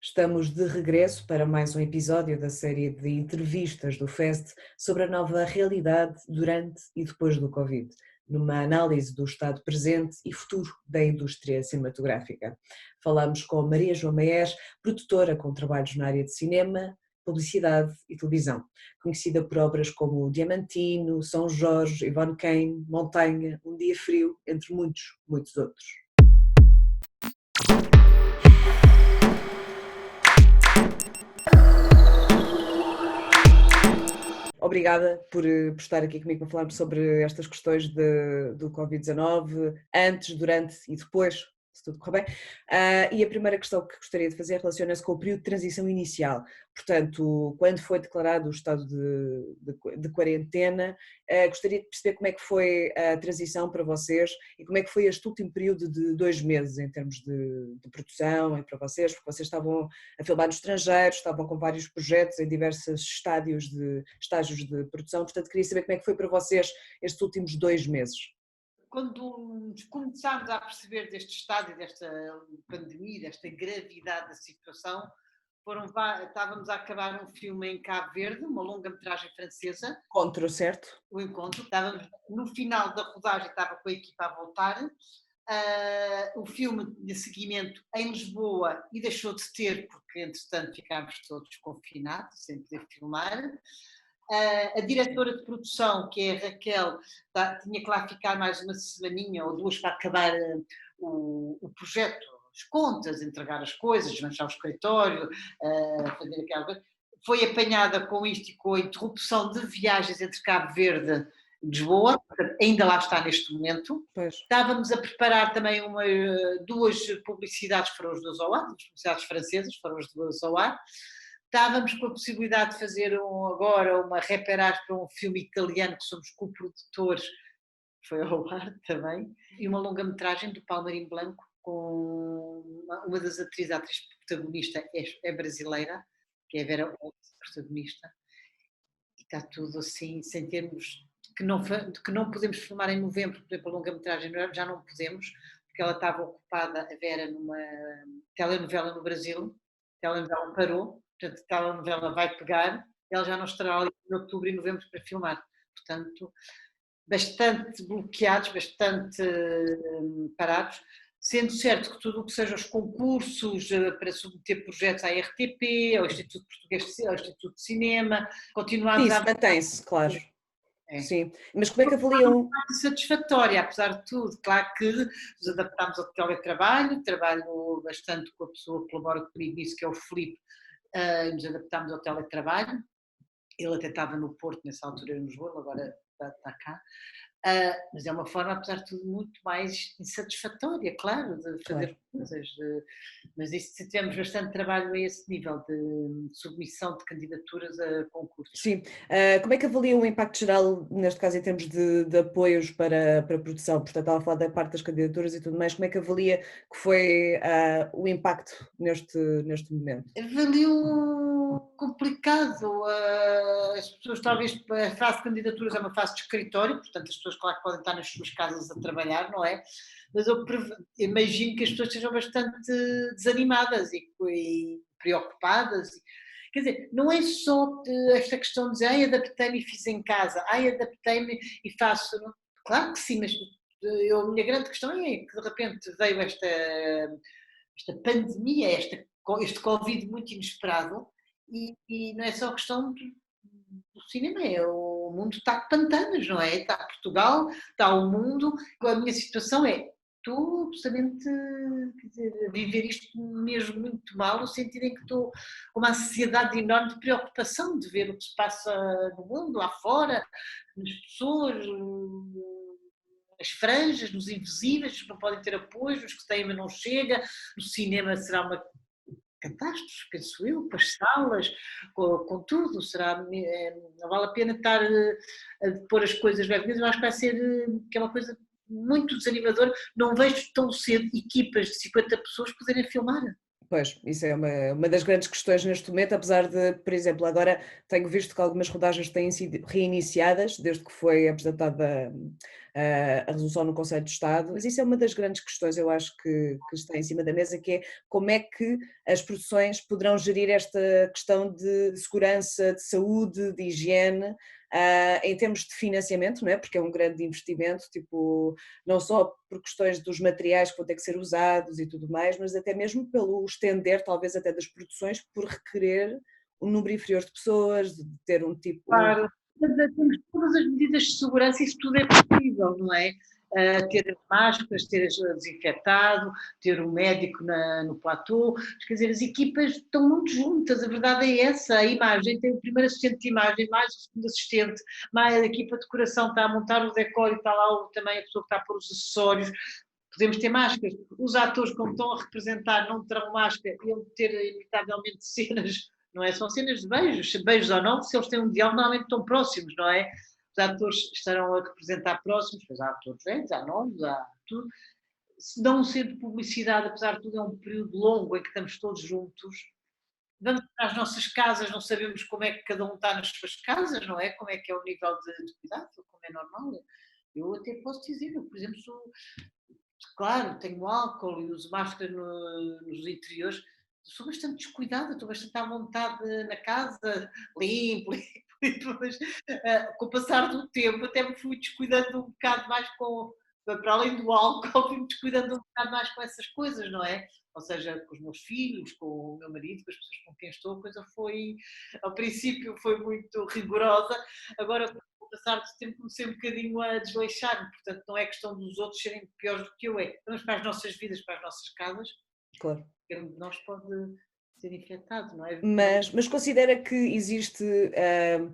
Estamos de regresso para mais um episódio da série de entrevistas do FEST sobre a nova realidade durante e depois do Covid, numa análise do estado presente e futuro da indústria cinematográfica. Falamos com Maria João Maés, produtora com trabalhos na área de cinema, publicidade e televisão, conhecida por obras como Diamantino, São Jorge, Ivone Quem, Montanha, Um Dia Frio, entre muitos, muitos outros. Obrigada por estar aqui comigo para falarmos sobre estas questões do Covid-19, antes, durante e depois, se tudo correr bem. E a primeira questão que gostaria de fazer relaciona-se com o período de transição inicial. Portanto, quando foi declarado o estado de quarentena, gostaria de perceber como é que foi a transição para vocês e como é que foi este último período de 2 meses em termos de produção e para vocês, porque vocês estavam a filmar no estrangeiro, estavam com vários projetos em diversos estágios de produção, portanto queria saber como é que foi para vocês estes últimos 2 meses. Quando nos começámos a perceber deste estado, desta pandemia, desta gravidade da situação, estávamos a acabar um filme em Cabo Verde, uma longa-metragem francesa. Encontro, certo? O encontro. Estávamos no final da rodagem, estava com a equipa a voltar. O filme de seguimento em Lisboa e deixou de ter, porque entretanto ficámos todos confinados, sem poder filmar. A diretora de produção, que é a Raquel, tinha que lá ficar mais uma semaninha ou duas para acabar o projeto, as contas, entregar as coisas, desmanchar o escritório, fazer aquela coisa. Foi apanhada com isto e com a interrupção de viagens entre Cabo Verde e Lisboa, ainda lá está neste momento. Pois. Estávamos a preparar também duas publicidades, foram as duas ao ar, duas publicidades francesas, foram as duas ao ar. Estávamos com a possibilidade de fazer agora uma reparagem para um filme italiano que somos coprodutores, foi ao ar também, e uma longa-metragem do Palmeirim Blanco com uma das atrizes, a atriz protagonista é brasileira, que é a Vera Holtz, protagonista, e está tudo assim, sem termos, de que não podemos filmar em novembro, por exemplo, a longa-metragem já não podemos, porque ela estava ocupada, a Vera, numa telenovela no Brasil, a telenovela parou. Portanto, a telenovela vai pegar, ela já não estará ali em outubro e novembro para filmar. Portanto, bastante bloqueados, bastante parados, sendo certo que tudo o que seja os concursos para submeter projetos à RTP, ao Instituto Português, ao Instituto de Cinema, continuamos a... mantém-se, claro. É. Sim, mas como é que avaliam? Satisfatória, apesar de tudo. Claro que nos adaptámos ao teletrabalho, trabalho bastante com a pessoa que colabora comigo nisso, que é o Filipe. Nos adaptámos ao teletrabalho, ele até estava no Porto nessa altura em Lisboa, agora está cá, mas é uma forma, apesar de tudo, muito mais insatisfatória, claro, de fazer coisas, mas isso tivemos bastante trabalho a esse nível de submissão de candidaturas a concursos. Sim, como é que avaliam o impacto geral, neste caso em termos de apoios para a produção? Portanto, estava a falar da parte das candidaturas e tudo mais, como é que avalia que foi o impacto neste momento? Avalio complicado, as pessoas talvez, a fase de candidaturas é uma fase de escritório, portanto as pessoas claro que podem estar nas suas casas a trabalhar, não é? Mas eu imagino que as pessoas estejam bastante desanimadas e preocupadas, quer dizer, não é só esta questão de dizer, adaptei-me e fiz em casa, adaptei-me e faço, claro que sim, mas a minha grande questão é que de repente veio esta pandemia, este Covid muito inesperado, e não é só questão do cinema, o mundo está de pantanas, não é? Está Portugal, está o mundo, a minha situação é, estou absolutamente, quer dizer, a viver isto mesmo muito mal, no sentido em que estou com uma ansiedade enorme de preocupação de ver o que se passa no mundo, lá fora, nas pessoas, as franjas, nos invisíveis, que não podem ter apoio, os que têm mas não chega, no cinema será uma catástrofe, penso eu, com as salas, com tudo, não vale a pena estar a pôr as coisas levemente, eu acho que vai ser, que é uma coisa muito desanimadora, não vejo tão cedo equipas de 50 pessoas poderem filmar. Pois, isso é uma das grandes questões neste momento, apesar de, por exemplo, agora tenho visto que algumas rodagens têm sido reiniciadas, desde que foi apresentada a resolução no Conselho de Estado, mas isso é uma das grandes questões, eu acho que está em cima da mesa, que é como é que as produções poderão gerir esta questão de segurança, de saúde, de higiene, em termos de financiamento, não é? Porque é um grande investimento, tipo, não só por questões dos materiais que vão ter que ser usados e tudo mais, mas até mesmo pelo estender, talvez até das produções, por requerer um número inferior de pessoas, de ter um tipo. Claro, temos todas as medidas de segurança, isso tudo é possível, não é? Ter as máscaras, ter desinfetado, ter um médico no platô, quer dizer, as equipas estão muito juntas, a verdade é essa, a imagem, tem o primeiro assistente de imagem, mais o segundo assistente, mais a equipa de decoração está a montar o decor e está lá também a pessoa que está a pôr os acessórios. Podemos ter máscaras, os atores, como estão a representar, não terão máscara, iam ter inevitavelmente cenas, não é? São cenas de beijos, beijos ou não, se eles têm um diálogo, normalmente estão próximos, não é? Os atores estarão a representar próximos, pois há atores velhos, há novos, há tudo. Se não sendo publicidade, apesar de tudo, é um período longo em que estamos todos juntos. Vamos para as nossas casas, não sabemos como é que cada um está nas suas casas, não é? Como é que é o nível de cuidado, como é normal. Eu até posso dizer, eu, por exemplo, claro, tenho álcool e uso máscara nos interiores, sou bastante descuidada, estou bastante à vontade na casa, limpo, limpo, mas com o passar do tempo até me fui descuidando um bocado mais para além do álcool, fui-me descuidando um bocado mais com essas coisas, não é? Ou seja, com os meus filhos, com o meu marido, com as pessoas com quem estou, a coisa foi, ao princípio foi muito rigorosa, agora com o passar do tempo comecei um bocadinho a desleixar-me, portanto não é questão dos outros serem piores do que eu, é vamos para as nossas vidas, para as nossas casas, Claro. qualquer um de nós pode ser infectado, não é? Mas considera que existe,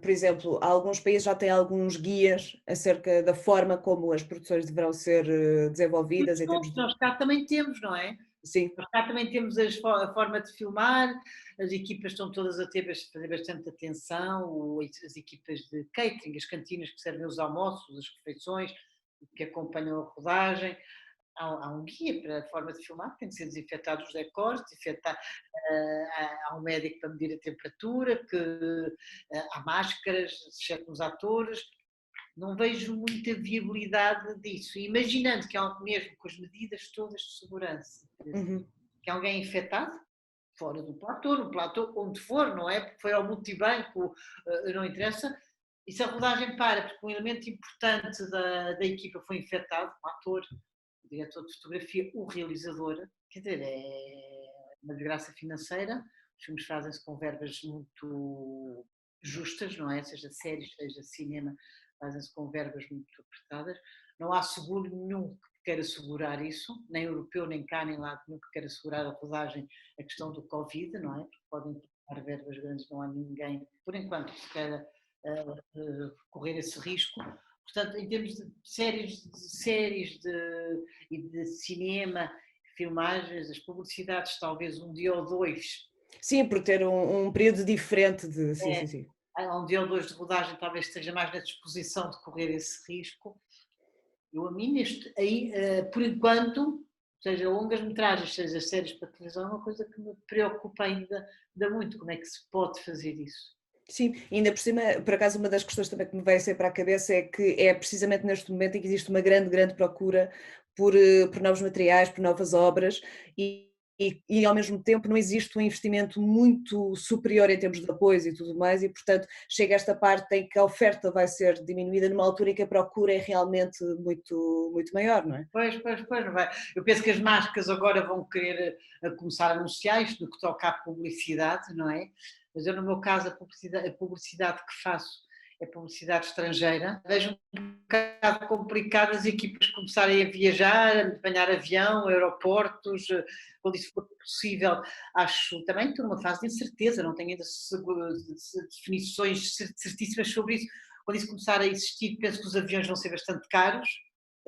por exemplo, alguns países já têm alguns guias acerca da forma como as produções deverão ser desenvolvidas em termos de. Nós cá também temos, não é? Sim, Nós cá também temos a forma de filmar, as equipas estão todas a fazer bastante atenção, as equipas de catering, as cantinas que servem os almoços, as refeições, que acompanham a rodagem. Há um guia para a forma de filmar, tem de ser desinfetados os decors, há um médico para medir a temperatura, há máscaras, exceto nos atores. Não vejo muita viabilidade disso. Imaginando que mesmo com as medidas todas de segurança, uhum, que alguém é infectado, fora do platô, no platô, onde for, não é? Porque foi ao multibanco, não interessa. E se a rodagem para, porque um elemento importante da equipa foi infectado, o ator, o diretor de fotografia, o realizador, quer dizer, é uma desgraça financeira. Os filmes fazem-se com verbas muito justas, não é? Seja séries, seja cinema, fazem-se com verbas muito apertadas. Não há seguro nenhum que queira assegurar isso, nem europeu, nem cá, nem lá, nenhum que queira assegurar a rodagem, a questão do Covid, não é? Porque podem tomar verbas grandes, não há ninguém, por enquanto, que queira correr esse risco. Portanto, em termos de e de cinema, filmagens, as publicidades, talvez um dia ou dois. sim, por ter um período diferente de. Sim, sim, sim. Há um dia ou dois de rodagem, talvez esteja mais na disposição de correr esse risco. Eu, a mim, por enquanto, seja longas metragens, seja séries para televisão, é uma coisa que me preocupa ainda muito. Como é que se pode fazer isso? Sim, ainda por cima, por acaso, uma das questões também que me veio sempre à cabeça é que é precisamente neste momento em que existe uma grande, grande procura por novos materiais, por novas obras e ao mesmo tempo não existe um investimento muito superior em termos de apoios e tudo mais e, portanto, chega esta parte em que a oferta vai ser diminuída numa altura em que a procura é realmente muito, muito maior, não é? Pois, não vai. Eu penso que as marcas agora vão querer começar a anunciar isto no que toca à publicidade, não é? Mas eu, no meu caso, a publicidade que faço é publicidade estrangeira. Vejo um bocado complicado as equipas começarem a viajar, a apanhar avião, aeroportos, quando isso for possível. Acho também estou numa fase de incerteza, não tenho ainda definições certíssimas sobre isso. Quando isso começar a existir, penso que os aviões vão ser bastante caros,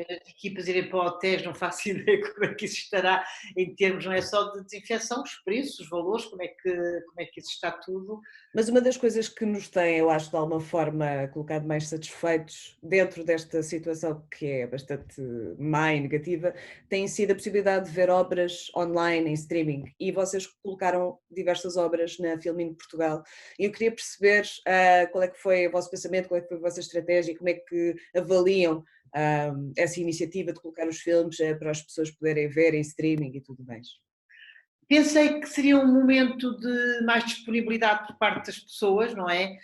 as equipas irem para hotéis, não faço ideia como é que isso estará em termos, não é só de desinfecção, os preços, os valores, como é que isso está tudo. Mas uma das coisas que nos tem, eu acho, de alguma forma colocado mais satisfeitos dentro desta situação que é bastante má e negativa, tem sido a possibilidade de ver obras online em streaming e vocês colocaram diversas obras na Filmin Portugal e eu queria perceber qual é que foi o vosso pensamento, qual é que foi a vossa estratégia, como é que avaliam essa iniciativa de colocar os filmes para as pessoas poderem ver em streaming e tudo mais? Pensei que seria um momento de mais disponibilidade por parte das pessoas, não é?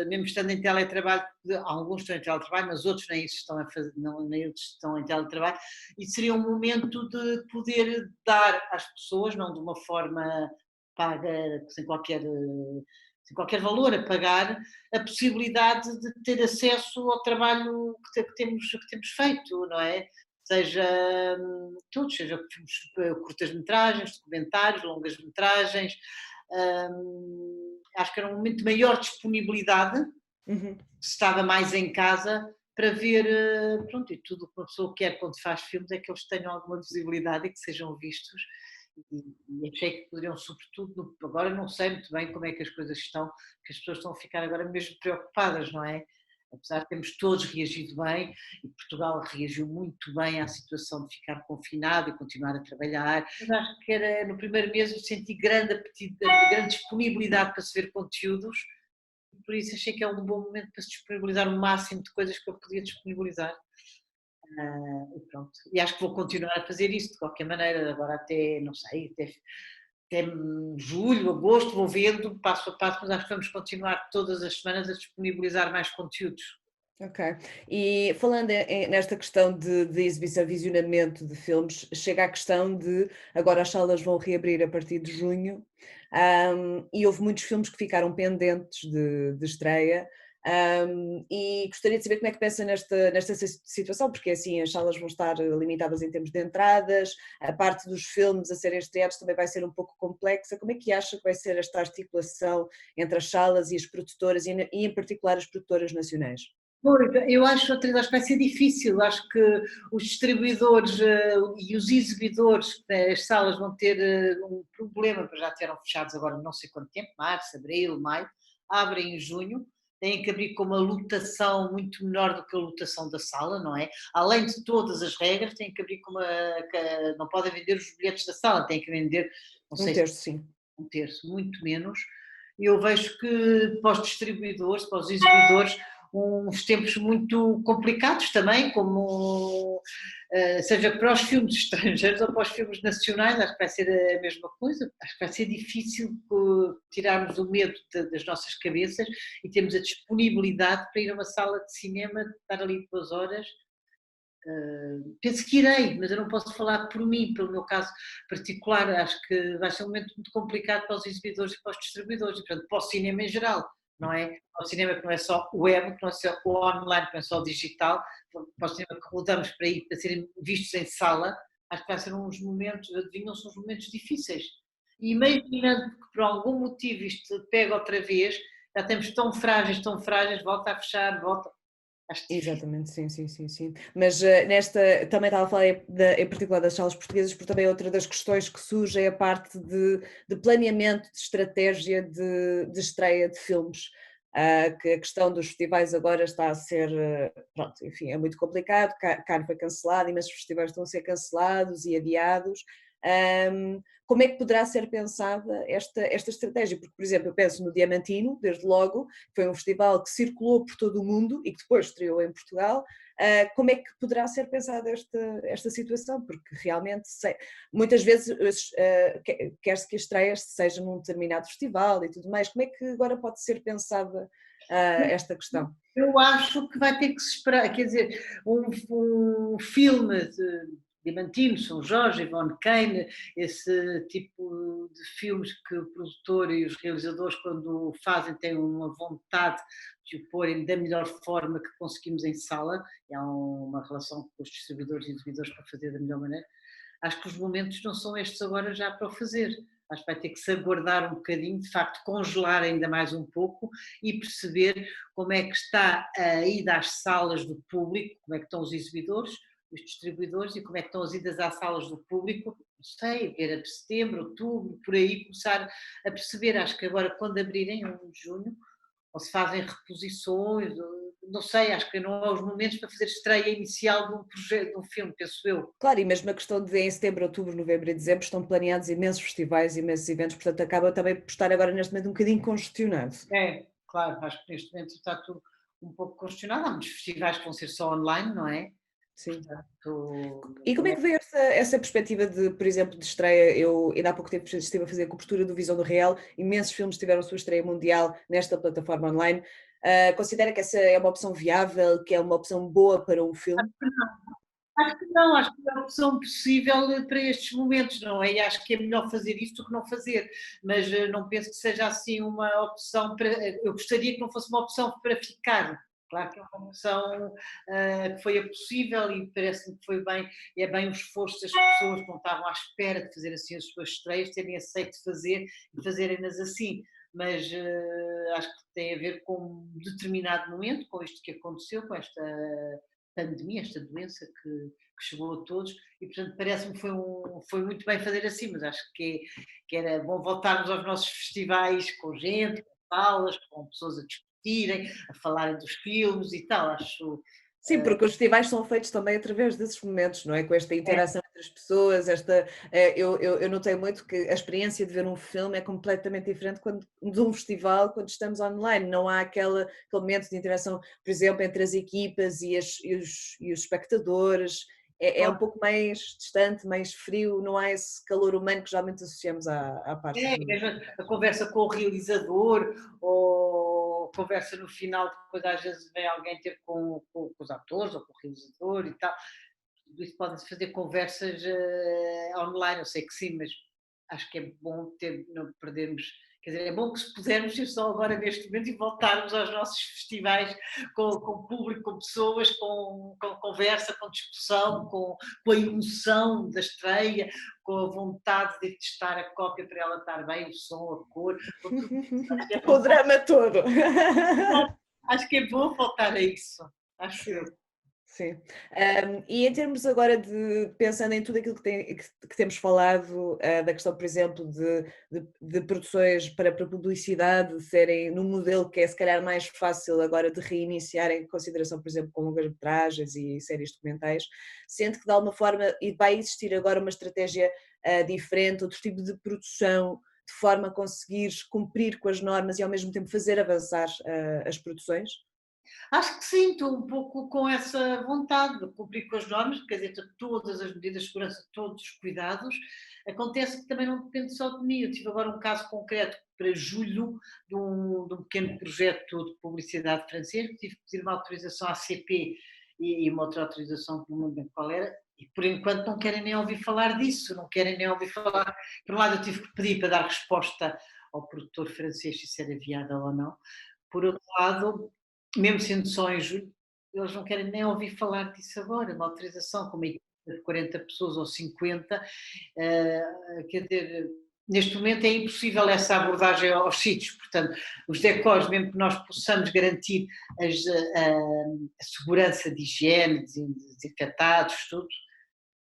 Mesmo estando em teletrabalho, alguns estão em teletrabalho, mas outros nem isso estão a fazer, não, nem outros estão em teletrabalho, e seria um momento de poder dar às pessoas, não de uma forma paga, sem qualquer valor a pagar, a possibilidade de ter acesso ao trabalho que temos feito, não é? Seja tudo, seja curtas-metragens, documentários, longas-metragens. Acho que era um momento de maior disponibilidade, se estava mais em casa, para ver, pronto, e tudo o que uma pessoa quer quando faz filmes é que eles tenham alguma visibilidade e que sejam vistos. E achei que poderiam, sobretudo, agora não sei muito bem como é que as coisas estão, que as pessoas estão a ficar agora mesmo preocupadas, não é? Apesar de termos todos reagido bem, e Portugal reagiu muito bem à situação de ficar confinado e continuar a trabalhar, mas acho que era no primeiro mês eu senti grande apetite, grande disponibilidade para se ver conteúdos, e por isso achei que é um bom momento para se disponibilizar o máximo de coisas que eu podia disponibilizar. E pronto, e acho que vou continuar a fazer isso de qualquer maneira, agora até, não sei, até julho, agosto, vou vendo passo a passo, mas acho que vamos continuar todas as semanas a disponibilizar mais conteúdos. Ok. E falando nesta questão de exibição, visionamento de filmes, chega à questão de agora as salas vão reabrir a partir de junho, e houve muitos filmes que ficaram pendentes de estreia, e gostaria de saber como é que pensa nesta situação, porque assim as salas vão estar limitadas em termos de entradas, a parte dos filmes a serem estreados também vai ser um pouco complexa. Como é que acha que vai ser esta articulação entre as salas e as produtoras, e em particular as produtoras nacionais? Pois, eu acho que vai ser difícil, acho que os distribuidores e os exibidores das salas vão ter um problema, porque já estiveram fechados agora não sei quanto tempo, março, abril, maio, abrem em junho, têm que abrir com uma lotação muito menor do que a lotação da sala, não é? Além de todas as regras, têm que abrir não podem vender os bilhetes da sala, têm que vender, não Um sei se terço, sim. um terço, muito menos. Eu vejo que para os distribuidores, para os exibidores, uns tempos muito complicados também, como seja para os filmes estrangeiros ou para os filmes nacionais, acho que vai ser a mesma coisa, acho que vai ser difícil tirarmos o medo das nossas cabeças e termos a disponibilidade para ir a uma sala de cinema, estar ali 2 horas. Penso que irei, mas eu não posso falar por mim, pelo meu caso particular, acho que vai ser um momento muito complicado para os exibidores e para os distribuidores, e portanto para o cinema em geral, não é? Para o cinema que não é só o web, que não é só o online, que não é só o digital, para o cinema que rodamos para ir, para serem vistos em sala, acho que vai ser uns momentos, adivinham-se uns momentos difíceis. E imaginando que por algum motivo isto pega outra vez, já estamos tão frágeis, volta a fechar, volta. Acho difícil. Exatamente, sim, sim, sim, sim. Mas também estava a falar em particular das salas portuguesas, porque também outra das questões que surge é a parte de planeamento, de estratégia de estreia de filmes. Que a questão dos festivais agora está a ser, pronto, enfim, é muito complicado. Cannes foi cancelado, imensos festivais estão a ser cancelados e adiados. Como é que poderá ser pensada esta estratégia? Porque, por exemplo, eu penso no Diamantino, desde logo, que foi um festival que circulou por todo o mundo e que depois estreou em Portugal. Como é que poderá ser pensada esta situação? Porque realmente, muitas vezes, quer-se que as estreias sejam num determinado festival e tudo mais. Como é que agora pode ser pensada esta questão? Eu acho que vai ter que se esperar, quer dizer, um filme de Diamantino, São Jorge, Ivone Kane, esse tipo de filmes que o produtor e os realizadores, quando fazem, têm uma vontade de o porem da melhor forma que conseguimos em sala, e há uma relação com os distribuidores e exibidores para fazer da melhor maneira. Acho que os momentos não são estes agora já para o fazer. Acho que vai ter que se aguardar um bocadinho, de facto, congelar ainda mais um pouco e perceber como é que está a ida às salas do público, como é que estão os exibidores, os distribuidores e como é que estão as idas às salas do público, não sei, ver a setembro, outubro, por aí, começar a perceber. Acho que agora, quando abrirem, 1 de junho, ou se fazem reposições, não sei, acho que não há os momentos para fazer estreia inicial de um projeto, de um filme, penso eu. Claro, e mesmo a questão de em setembro, outubro, novembro e dezembro estão planeados imensos festivais, imensos eventos, portanto acaba também por estar agora neste momento um bocadinho congestionado. É, claro, acho que neste momento está tudo um pouco congestionado. Há muitos festivais que vão ser só online, não é? Sim. Portanto, E como é que veio essa perspectiva de, por exemplo, de estreia? Eu ainda há pouco tempo estive a fazer a cobertura do Visão do Real, imensos filmes tiveram a sua estreia mundial nesta plataforma online. Considera que essa é uma opção viável, que é uma opção boa para um filme? acho que não, acho que é uma opção possível para estes momentos, não é? E acho que é melhor fazer isto do que não fazer, mas não penso que seja assim uma opção para. Eu gostaria que não fosse uma opção para ficar. Claro que é uma opção que foi a possível e parece-me que foi bem, é bem o esforço das pessoas que não estavam à espera de fazer assim as suas estreias, terem aceito fazer e fazerem-nas assim. Mas acho que tem a ver com um determinado momento, com isto que aconteceu, com esta pandemia, esta doença que chegou a todos, e portanto parece-me que foi muito bem fazer assim, mas acho que era bom voltarmos aos nossos festivais com gente, com salas, com pessoas a discutirem, a falarem dos filmes e tal, acho. Sim, porque os festivais são feitos também através desses momentos, não é? Com esta É, interação entre as pessoas, eu notei muito que a experiência de ver um filme é completamente diferente de um festival quando estamos online, não há aquele momento de interação, por exemplo, entre as equipas e os espectadores, é um pouco mais distante, mais frio, não há esse calor humano que geralmente associamos à parte do. mesmo a conversa com o realizador, ou conversa no final, depois às vezes vem alguém ter com os atores ou com o realizador e tal. Tudo isso pode-se fazer conversas online, eu sei que sim, mas acho que é bom ter, não perdermos, quer dizer, é bom que se pudermos ser só agora neste momento e voltarmos aos nossos festivais com público, com pessoas, com conversa, com discussão, com a emoção da estreia, com a vontade de testar a cópia para ela estar bem, o som, a cor, com tudo isso. Acho que é O bom, drama todo. acho que é bom voltar a isso, acho Sim. eu. Sim. E em termos agora de pensando em tudo aquilo que temos falado, da questão, por exemplo, de produções para publicidade serem num modelo que é se calhar mais fácil agora de reiniciar em consideração, por exemplo, com longas-metragens e séries documentais, sente que de alguma forma e vai existir agora uma estratégia, diferente, outro tipo de produção, de forma a conseguires cumprir com as normas e ao mesmo tempo fazer avançar, as produções? Acho que sim, estou um pouco com essa vontade de cumprir com as normas, quer dizer, todas as medidas de segurança, todos os cuidados. Acontece que também não depende só de mim. Eu tive agora um caso concreto para julho de um pequeno projeto de publicidade francês, que tive que pedir uma autorização à CP e uma outra autorização que não me lembro qual era, e por enquanto não querem nem ouvir falar disso, não querem nem ouvir falar. Por um lado, eu tive que pedir para dar resposta ao produtor francês se isso era viável ou não. Por outro lado, mesmo sendo só em julho, eles não querem nem ouvir falar disso agora, uma autorização com uma equipa de 40 pessoas ou 50, quer dizer, neste momento é impossível essa abordagem aos sítios, portanto, os decors, mesmo que nós possamos garantir a segurança de higiene, desinfetados, tudo,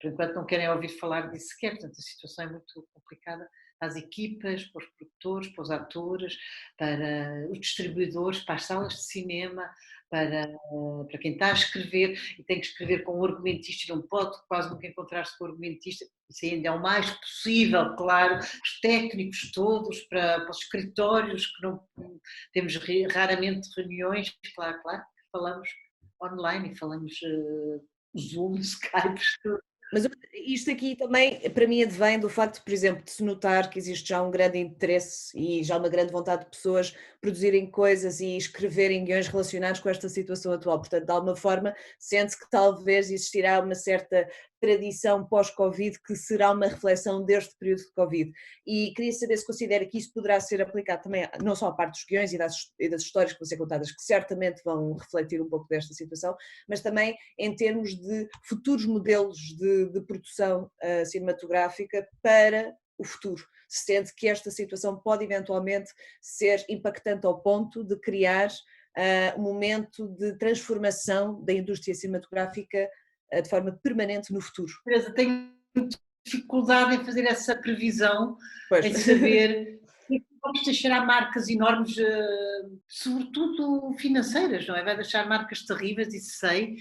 por enquanto não querem ouvir falar disso sequer, portanto a situação é muito complicada para as equipas, para os produtores, para os atores, para os distribuidores, para as salas de cinema, para quem está a escrever e tem que escrever com um argumentista e não pode quase nunca encontrar-se com o argumentista, isso ainda é o mais possível, claro, os técnicos todos, para os escritórios, que não temos raramente reuniões, claro, claro, falamos online e falamos Zoom, Skype, Mas isto aqui também, para mim, advém do facto, por exemplo, de se notar que existe já um grande interesse e já uma grande vontade de pessoas produzirem coisas e escreverem guiões relacionados com esta situação atual. Portanto, de alguma forma, sente-se que talvez existirá uma certa tradição pós-Covid que será uma reflexão deste período de Covid. E queria saber se considera que isso poderá ser aplicado também, não só à parte dos guiões e das histórias que vão ser contadas, que certamente vão refletir um pouco desta situação, mas também em termos de futuros modelos de produção cinematográfica para o futuro. Se sente que esta situação pode eventualmente ser impactante ao ponto de criar um momento de transformação da indústria cinematográfica de forma permanente no futuro. Teresa, tenho dificuldade em fazer essa previsão, Pois. em saber. Vamos deixar marcas enormes, sobretudo financeiras, não é? Vai deixar marcas terríveis, isso sei,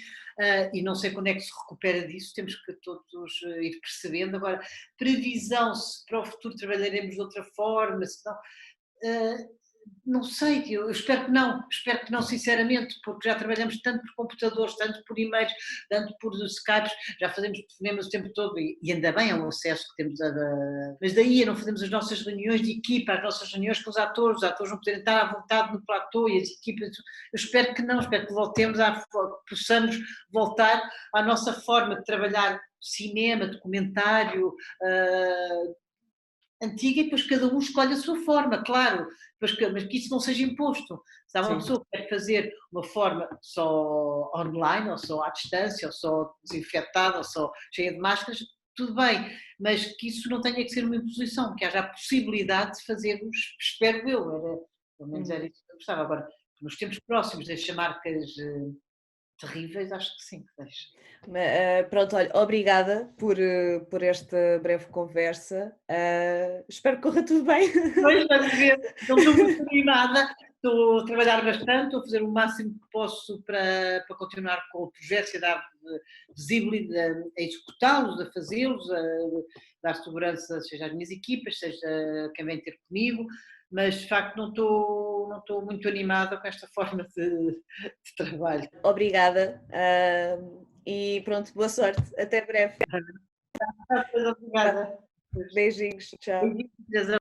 e não sei quando é que se recupera disso, temos que todos ir percebendo. Agora, previsão, se para o futuro trabalharemos de outra forma, se não. Não sei, eu espero que não sinceramente, porque já trabalhamos tanto por computadores, tanto por e-mails, tanto por Skypes, já fazemos telefonemas o tempo todo e ainda bem é um acesso que temos mas daí a não fazemos as nossas reuniões de equipa, as nossas reuniões com os atores não poderem estar à vontade no platô e as equipas, eu espero que não, espero que possamos voltar à nossa forma de trabalhar cinema, documentário, antiga e depois cada um escolhe a sua forma, claro, mas que isso não seja imposto. Se há uma Sim. pessoa que quer fazer uma forma só online, ou só à distância, ou só desinfetada, ou só cheia de máscaras, tudo bem, mas que isso não tenha que ser uma imposição, que haja a possibilidade de fazermos, espero eu, pelo menos era isso que eu gostava. Agora, nos tempos próximos deixa marcas terríveis, acho que sim, que deixa. Pronto, olha, obrigada por esta breve conversa. Espero que corra tudo bem. Pois, estás a ver, não estou muito animada, estou a trabalhar bastante, estou a fazer o máximo que posso para continuar com o projeto e a dar visibilidade, a executá-los, a fazê-los, a dar segurança, seja às minhas equipas, seja quem vem ter comigo, mas de facto não estou muito animada com esta forma de trabalho. Obrigada. E pronto, boa sorte. Até breve. Obrigada. Beijinhos, tchau. Beijinhos.